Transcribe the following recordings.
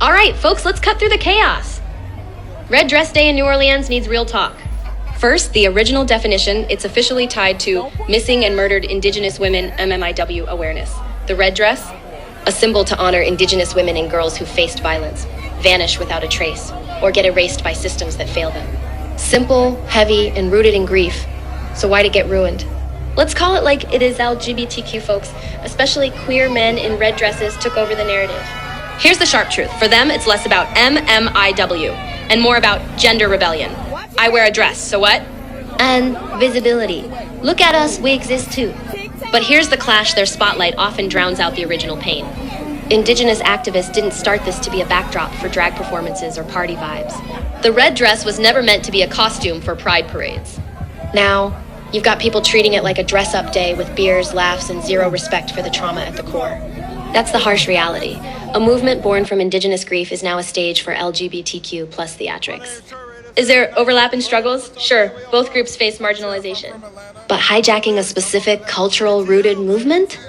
All right, folks, let's cut through the chaos. Red Dress Day in New Orleans needs real talk. First, the original definition, it's officially tied to Missing and Murdered Indigenous Women MMIW awareness. The red dress, a symbol to honor Indigenous women and girls who faced violence, vanish without a trace, or get erased by systems that fail them. Simple, heavy, and rooted in grief. So why'd it get ruined? Let's call it like it is. LGBTQ folks, especially queer men in red dresses, took over the narrative. Here's the sharp truth. For them, it's less about MMIW and more about gender rebellion. I wear a dress, so what? And visibility. Look at us, we exist too. But here's the clash. Their spotlight often drowns out the original pain. Indigenous activists didn't start this to be a backdrop for drag performances or party vibes. The red dress was never meant to be a costume for pride parades. Now, you've got people treating it like a dress-up day with beers, laughs, and zero respect for the trauma at the core. That's the harsh reality. A movement born from Indigenous grief is now a stage for LGBTQ plus theatrics. Is there overlap in struggles? Sure, both groups face marginalization. But hijacking a specific cultural-rooted movement?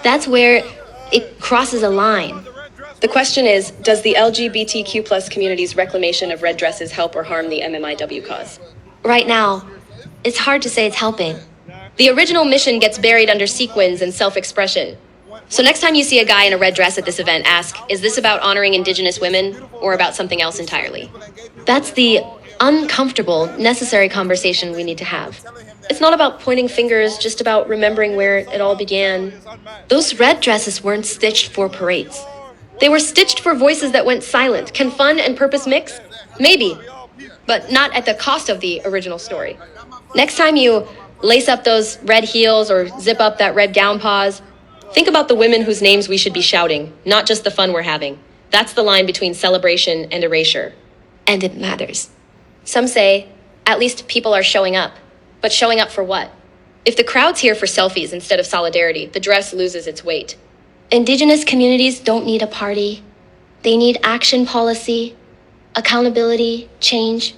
That's where it crosses a line. The question is, does the LGBTQ plus community's reclamation of red dresses help or harm the MMIW cause? Right now, it's hard to say it's helping. The original mission gets buried under sequins and self-expression. So next time you see a guy in a red dress at this event, ask, is this about honoring Indigenous women or about something else entirely? That's the uncomfortable, necessary conversation we need to have. It's not about pointing fingers, just about remembering where it all began. Those red dresses weren't stitched for parades. They were stitched for voices that went silent. Can fun and purpose mix? Maybe, but not at the cost of the original story. Next time you lace up those red heels or zip up that red gown pause, think about the women whose names we should be shouting, not just the fun we're having. That's the line between celebration and erasure. And it matters. Some say, at least people are showing up. But showing up for what? If the crowd's here for selfies instead of solidarity, the dress loses its weight. Indigenous communities don't need a party. They need action policy, accountability, change.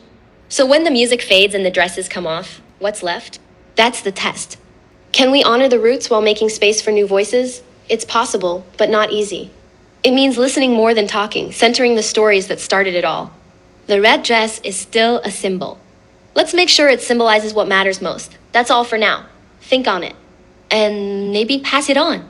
So when the music fades and the dresses come off, what's left? That's the test. Can we honor the roots while making space for new voices? It's possible, but not easy. It means listening more than talking, centering the stories that started it all. The red dress is still a symbol. Let's make sure it symbolizes what matters most. That's all for now. Think on it. And maybe pass it on.